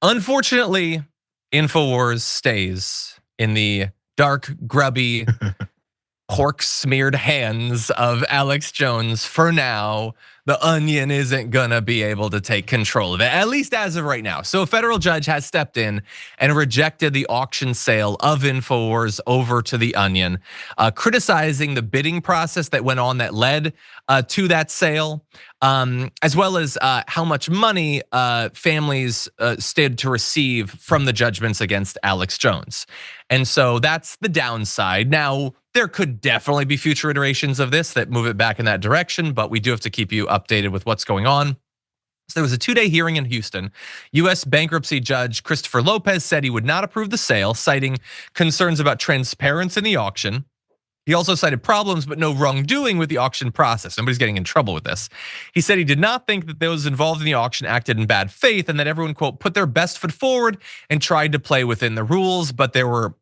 Unfortunately, Infowars stays in the dark, grubby, pork smeared hands of Alex Jones for now. The Onion isn't gonna be able to take control of it, at least as of right now. So a federal judge has stepped in and rejected the auction sale of Infowars over to the Onion, criticizing the bidding process that went on that led to that sale, as well as how much money families stood to receive from the judgments against Alex Jones. And so that's the downside. Now, there could definitely be future iterations of this that move it back in that direction, but we do have to keep you updated with what's going on. So there was a 2-day hearing in Houston. US bankruptcy judge Christopher Lopez said he would not approve the sale, citing concerns about transparency in the auction. He also cited problems but no wrongdoing with the auction process. Nobody's getting in trouble with this. He said he did not think that those involved in the auction acted in bad faith and that everyone, quote, put their best foot forward and tried to play within the rules, but there were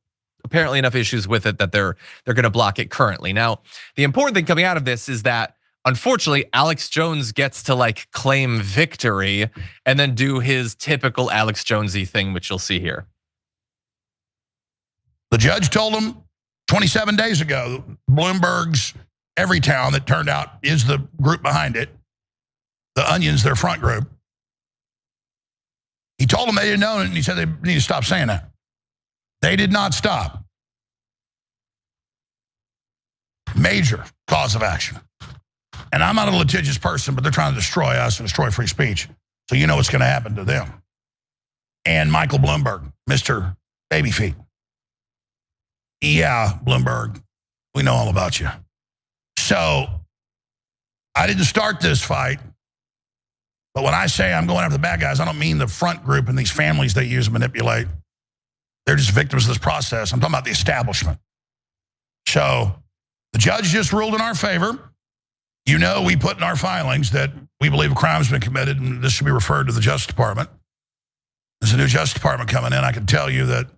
apparently enough issues with it that they're gonna block it currently. Now, the important thing coming out of this is that unfortunately, Alex Jones gets to like claim victory and then do his typical Alex Jonesy thing, which you'll see here. The judge told him 27 days ago, Bloomberg's Everytown that turned out is the group behind it. The Onion's their front group. He told them they didn't know it, and he said they need to stop saying that. They did not stop. Major cause of action. And I'm not a litigious person, but they're trying to destroy us and destroy free speech. So you know what's going to happen to them. And Michael Bloomberg, Mr. Babyfeet. Yeah, Bloomberg, we know all about you. So I didn't start this fight. But when I say I'm going after the bad guys, I don't mean the front group and these families they use to manipulate. They're just victims of this process. I'm talking about the establishment. So the judge just ruled in our favor. You know, we put in our filings that we believe a crime has been committed and this should be referred to the Justice Department. There's a new Justice Department coming in. I can tell you that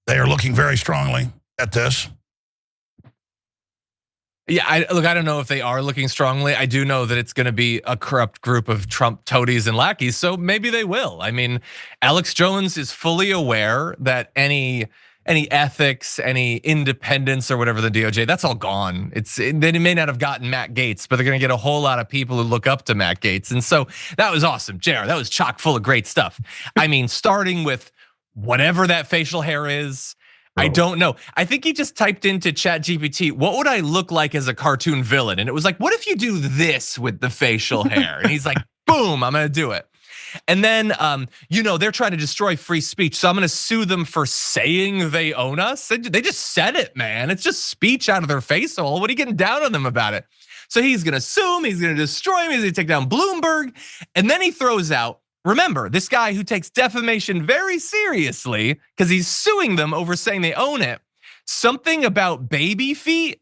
they are looking very strongly at this. Yeah, I don't know if they are looking strongly. I do know that it's going to be a corrupt group of Trump toadies and lackeys, so maybe they will. I mean, Alex Jones is fully aware that any ethics, any independence or whatever the DOJ, that's all gone. They may not have gotten Matt Gaetz, but they're going to get a whole lot of people who look up to Matt Gaetz. And so that was awesome, JR. That was chock full of great stuff. I mean, starting with whatever that facial hair is, I don't know. I think he just typed into ChatGPT, what would I look like as a cartoon villain? And it was like, what if you do this with the facial hair? And he's like, boom, I'm gonna do it. And then, they're trying to destroy free speech. So I'm gonna sue them for saying they own us. They just said it, man. It's just speech out of their face hole. What are you getting down on them about it? So he's gonna sue him, he's gonna destroy him, he's gonna take down Bloomberg. And then he throws out, remember, this guy who takes defamation very seriously because he's suing them over saying they own it. Something about baby feet.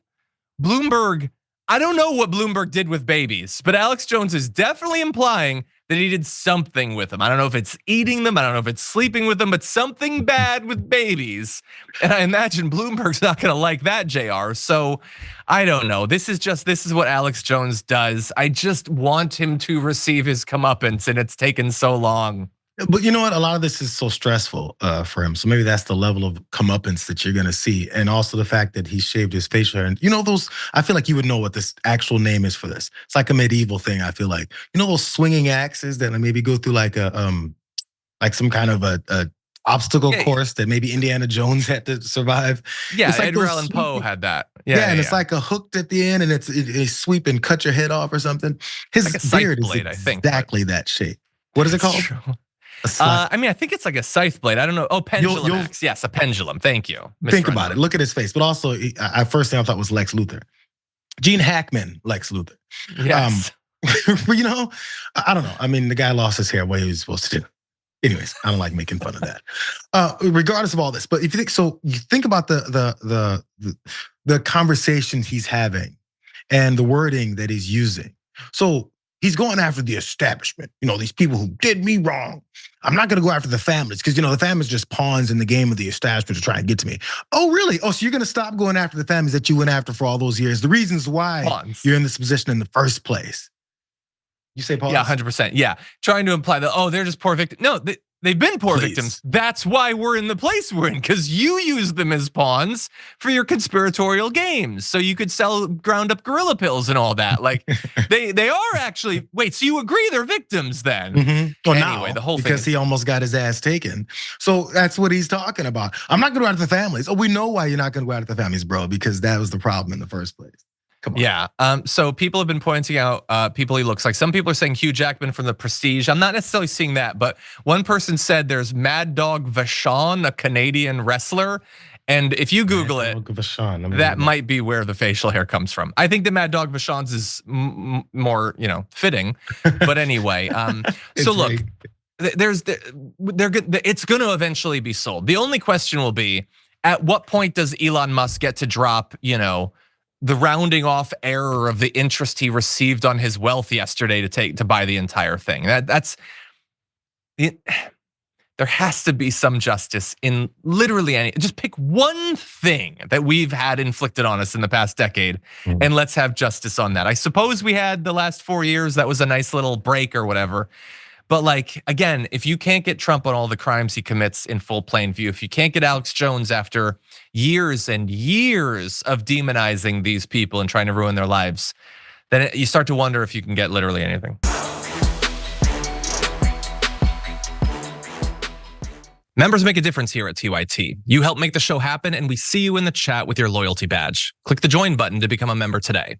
Bloomberg, I don't know what Bloomberg did with babies, but Alex Jones is definitely implying that he did something with them. I don't know if it's eating them, I don't know if it's sleeping with them, but something bad with babies. And I imagine Bloomberg's not gonna like that, JR. So I don't know. This is what Alex Jones does. I just want him to receive his comeuppance, and it's taken so long. But you know what? A lot of this is so stressful for him. So maybe that's the level of comeuppance that you're gonna see. And also the fact that he shaved his facial hair. And I feel like you would know what this actual name is for this. It's like a medieval thing, I feel like. You know those swinging axes that maybe go through like some kind of a obstacle course that maybe Indiana Jones had to survive. Yeah, like Edgar Allan Poe had that. Yeah, and it's like a hooked at the end, and it's sweep and cut your head off or something. His like a beard blade, is exactly that shape. What is it called? I think it's like a scythe blade. I don't know. Oh, pendulum axe. Yes, a pendulum. Thank you. Think about it. Look at his face. But also, first thing I thought was Lex Luthor. Gene Hackman, Lex Luthor. Yes. I don't know. I mean, the guy lost his hair what he was supposed to do. Anyways, I don't like making fun of that. Regardless of all this, but if you think about the conversation he's having and the wording that he's using. So he's going after the establishment, these people who did me wrong. I'm not gonna go after the families because the families just pawns in the game of the establishment to try and get to me. Oh, really? Oh, so you're gonna stop going after the families that you went after for all those years, the reasons why you're in this position in the first place. You say pawns? Yeah, 100%. Yeah, trying to imply that, they're just poor victims. No, They've been poor Please. victims. That's why we're in the place we're in, because you use them as pawns for your conspiratorial games. So you could sell ground up gorilla pills and all that. Like they are actually, wait, so you agree they're victims then? Well, Anyway, now, the whole thing because is- he almost got his ass taken. So that's what he's talking about. I'm not gonna go after the families. Oh, we know why you're not gonna go after the families, bro, because that was the problem in the first place. Come on. Yeah. So people have been pointing out people he looks like. Some people are saying Hugh Jackman from The Prestige. I'm not necessarily seeing that, but one person said there's Mad Dog Vachon, a Canadian wrestler. And if you Google it, that might be where the facial hair comes from. I think the Mad Dog Vachon's is more, fitting. But anyway, so look, it's going to eventually be sold. The only question will be, at what point does Elon Musk get to drop, the rounding off error of the interest he received on his wealth yesterday to buy the entire thing? That's it. There has to be some justice in literally any. Just pick one thing that we've had inflicted on us in the past decade, and let's have justice on that. I suppose we had the last 4 years. That was a nice little break or whatever. But like, again, if you can't get Trump on all the crimes he commits in full plain view, if you can't get Alex Jones after years and years of demonizing these people and trying to ruin their lives, then you start to wonder if you can get literally anything. Members make a difference here at TYT. You help make the show happen, and we see you in the chat with your loyalty badge. Click the join button to become a member today.